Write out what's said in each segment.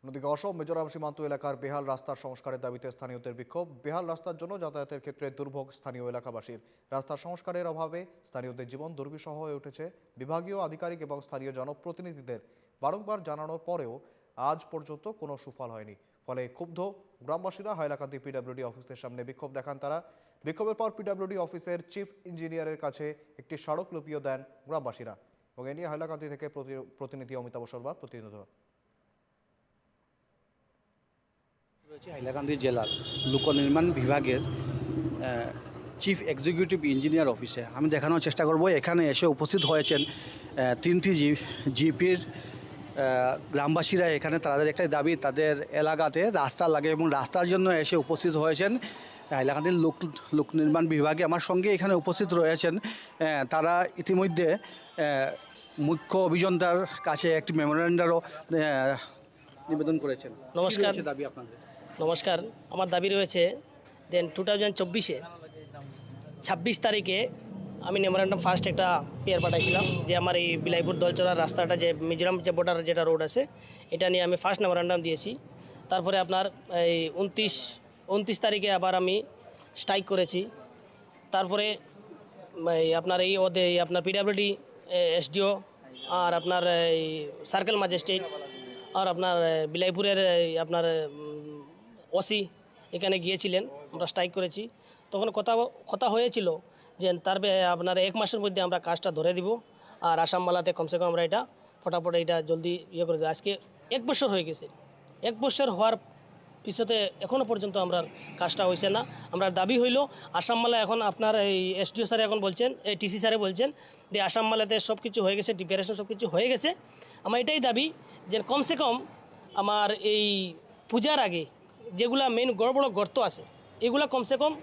অন্যদিকে অসম মিজোরাম সীমান্ত এলাকার বেহাল রাস্তার সংস্কারের দাবিতে স্থানীয়দের বিক্ষোভ। বেহাল রাস্তার জন্য যাতায়াতের ক্ষেত্রে দুর্ভোগ স্থানীয় এলাকাবাসীর। রাস্তার সংস্কারের অভাবে স্থানীয়দের জীবন দুর্বিষহ হয়ে উঠেছে। বিভাগীয় আধিকারিক এবং স্থানীয় জনপ্রতিনিধিদের বারংবার জানানোর পরেও আজ পর্যন্ত কোনো সুফল হয়নি। ফলে ক্ষুব্ধ গ্রামবাসীরা হাইলাকান্দি পিডব্লিউডি অফিসের সামনে বিক্ষোভ দেখান তারা। বিক্ষোভের পর পিডব্লিউডি অফিসের চিফ ইঞ্জিনিয়ারের কাছে একটি স্মারকলিপিও দেন গ্রামবাসীরা। এবং এ নিয়ে হাইলাকান্দি থেকে প্রতিনিধি অমিতাভ শর্মার প্রতিনিধিত্ব। হাইলাকান্দি জেলার লোক নির্মাণ বিভাগের চিফ এক্সিকিউটিভ ইঞ্জিনিয়ার অফিসে আমি দেখানোর চেষ্টা করব। এখানে এসে উপস্থিত হয়েছেন তিনটি জিপির গ্রামবাসীরা। এখানে তাদের একটাই দাবি, তাদের এলাকাতে রাস্তা লাগে এবং রাস্তার জন্য এসে উপস্থিত হয়েছেন হাইলাকান্দির লোক নির্মাণ বিভাগে। আমার সঙ্গে এখানে উপস্থিত রয়েছেন তারা ইতিমধ্যে মুখ্য অভিযন্তার কাছে একটি মেমোরেন্ডারও নিবেদন করেছেন। নমস্কার। দাবি আপনাদের? নমস্কার, আমার দাবি রয়েছে দেন 2024-এ 26 তারিখে আমি মেমোরেন্ডাম ফার্স্ট একটা পেয়ার পাঠাইছিলাম যে আমার এই বিলাইপুর দলচড়ার রাস্তাটা যে মিজোরাম যে বর্ডার যেটা রোড আছে এটা নিয়ে আমি ফার্স্ট মেমোরেন্ডাম দিয়েছি। তারপরে আপনার এই 29 তারিখে আবার আমি স্ট্রাইক করেছি। তারপরে আপনার এই আপনার পিডব্লিউডি এসডিও আর আপনার এই সার্কেল ম্যাজিস্ট্রেট আর আপনার বিলাইপুরের আপনার ওসি এখানে গিয়েছিলেন, আমরা স্ট্রাইক করেছি। তখন কথা হয়েছিল যে আপনার 1 মাসের মধ্যে আমরা কাজটা ধরে দিব আর আসামবালাতে কমসে কম আমরা এটা ফটাফট এটা জলদি করে দেবো। আজকে 1 বছর হয়ে গেছে। 1 বছর হওয়ার পিছতে এখনও পর্যন্ত আমরা কাজটা হয়েছে না। আমরা দাবি হইল আসামমালা এখন আপনার এই এসডিও স্যারে এখন বলছেন, এই টিসি স্যারে বলছেন যে আসামমালাতে সব কিছু হয়ে গেছে, ডিক্লারেশন সব কিছু হয়ে গেছে। আমার এটাই দাবি যে কমসে কম আমার এই পূজার আগে যেগুলা মেন বড় বড় গর্ত আছে এগুলা কমসে কম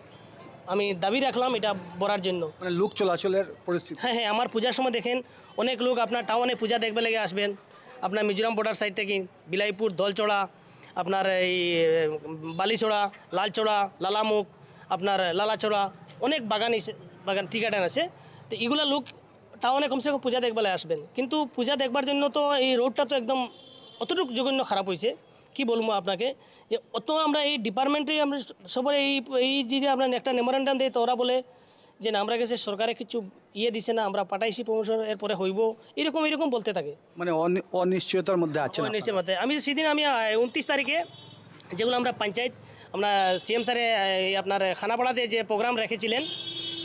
আমি দাবি রাখলাম এটা ভরার জন্য। মানে লোক চলাচলের পরিস্থিতি। হ্যাঁ, আমার পূজার সময় দেখেন অনেক লোক আপনার টাউনে পূজা দেখবে লেগে আসবেন। আপনার মিজোরাম বর্ডার সাইড থেকে বিলাইপুর, দলচড়া, আপনার এই বালিচড়া, লালচড়া, লালামুখ, আপনার লালাচড়া অনেক বাগান টি গার্ডেন আছে। তো এগুলা লোক টাউনে কমসে কম পূজা দেখবেলে আসবেন, কিন্তু পূজা দেখবার জন্য তো এই রোডটা তো একদম অতটুকু জঘন্য খারাপ হয়েছে। কি বলবো আপনাকে যে অত আমরা এই ডিপার্টমেন্টে আমরা সবার এই যে আপনার একটা মেমোরেন্ডাম দেয় তো ওরা বলে যে না আমরা কাছে সরকারে কিছু দিছে না, আমরা পাঠাইছি প্রমোশন এরপরে হইব, এরকম বলতে থাকে। মানে অনিশ্চয়তার মধ্যে আছে। অনিশ্চয়তার মধ্যে আমি সেদিন আমি 29 তারিখে যেগুলো আমরা পঞ্চায়েত আমরা সিএম স্যারে আপনার খানাপাড়াতে যে প্রোগ্রাম রেখেছিলেন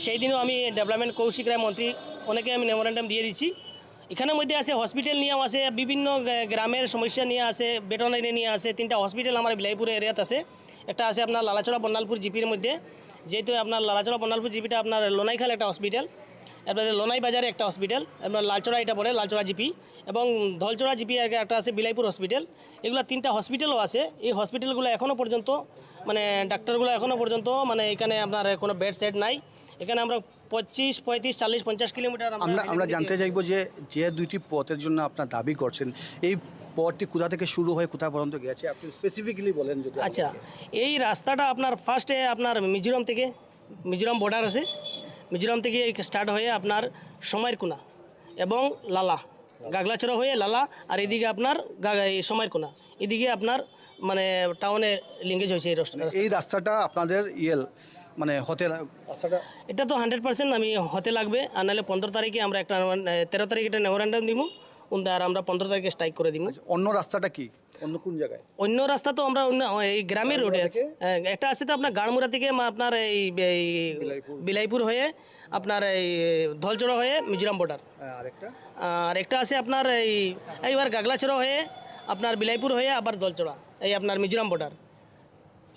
সেই দিনও আমি ডেভেলপমেন্ট কৌশিক রায় মন্ত্রী অনেকে আমি মেমোরেন্ডাম দিয়ে দিচ্ছি। এখানের মধ্যে আছে হসপিটাল নিয়েও আছে, বিভিন্ন গ্রামের সমস্যা নিয়ে আছে, ভেটেরিনারি নিয়ে আছে। 3টা হসপিটাল আমার বিলাইপুর এরিয়াতে আছে। একটা আছে আপনার লালাচড়া বন্যালপুর জিপির মধ্যে, যেহেতু আপনার লালাচড়া বন্যালপুর জিপিটা আপনার লোনাইখাল একটা হসপিটাল, এরপরে লোনাই বাজারে একটা হসপিটাল, আপনার লালচড়া এটা পড়ে লালচড়া জিপি, এবং ধলচড়া জিপি একটা আছে বিলাইপুর হসপিটাল। এগুলো 3টা হসপিটালও আছে। এই হসপিটালগুলো এখনও পর্যন্ত মানে ডাক্তারগুলো এখনও পর্যন্ত মানে এখানে আপনার কোনো বেড সেট নাই। এখানে আমরা 25, 35, 40, 50 কিলোমিটার আমরা জানতে চাইবো যে 2টি পথের জন্য আপনার দাবি করছেন, এই পথটি কোথা থেকে শুরু হয়ে কোথা পর্যন্ত গেছে আপনি স্পেসিফিক্যালি বলেন যদি। আচ্ছা, এই রাস্তাটা আপনার ফার্স্টে আপনার মিজোরাম বর্ডার আছে, মিজোরাম থেকে স্টার্ট হয়ে আপনার সময়রকোনা এবং লালা, গাগলাচড়া হয়ে লালা, আর এদিকে আপনার সময়রকোনা, এদিকে আপনার মানে টাউনে লিঙ্কেজ হয়েছে এই রাস্তাটা আপনাদের মানে হতে রাস্তাটা এটা তো 100% আমি হতে লাগবে। আর নাহলে 15 তারিখে আমরা একটা 13 তারিখে একটা মেমোরেন্ডাম দিব, আর আমরা 15 তারিখে স্ট্রাইক করে দিব। অন্য রাস্তাটা কি? অন্য কোন জায়গায়? অন্য রাস্তা তো আমরা এই গ্রামের রোডে আছে। একটা আছে তো আপনার গাড়মুড়া থেকে আপনার এই বিলাইপুর হয়ে আপনার এই ধলচড়া হয়ে মিজোরাম বর্ডার, আর একটা আছে আপনার এইবার গাগলাচড়া হয়ে আপনার বিলাইপুর হয়ে আবার দলচড়া, এই আপনার মিজোরাম বর্ডার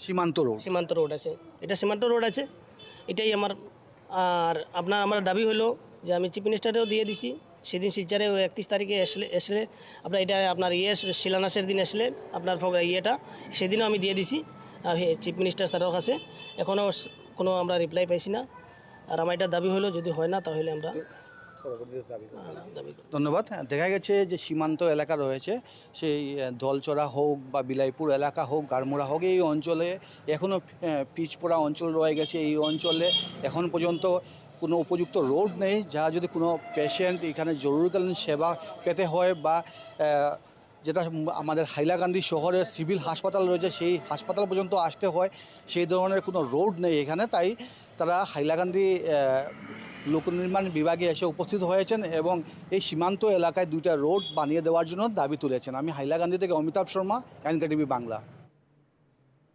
সীমান্ত রোড আছে। এটা সীমান্ত রোড আছে, এটাই আমার। আর আমার দাবি হলো যে আমি চিফ মিনিস্টারেও দিয়ে দিছি সেদিন শিলচরে 31 তারিখে আসলে আপনার এটা আপনার শিলান্যাসের দিন আসলে আপনার সেদিনও আমি দিয়ে দিছি চিফ মিনিস্টার স্যারের কাছে। এখনও কোনো আমরা রিপ্লাই পাইছি না। আর আমার এটা দাবি হলো যদি হয় না তাহলে আমরা ধন্যবাদ। দেখা গেছে যে সীমান্ত এলাকা রয়েছে, সেই দলচড়া হোক বা বিলাইপুর এলাকা হোক, গাড়মুড়া হোক, এই অঞ্চলে এখনও পিচপড়া অঞ্চল রয়ে গেছে। এই অঞ্চলে এখন পর্যন্ত কোনো উপযুক্ত রোড নেই, যা যদি কোনো পেশেন্ট এখানে জরুরিকালীন সেবা পেতে হয় বা যেটা আমাদের হাইলাকান্দি শহরে সিভিল হাসপাতাল রয়েছে, সেই হাসপাতাল পর্যন্ত আসতে হয়, সেই ধরনের কোনো রোড নেই এখানে। তাই তারা হাইলাকান্দি লোক নির্মাণ বিভাগে এসে উপস্থিত হয়েছেন এবং এই সীমান্ত এলাকায় 2টা রোড বানিয়ে দেওয়ার জন্য দাবি তুলেছেন। আমি হাইলাকান্দি থেকে অমিতাভ শর্মা, NKTV বাংলা।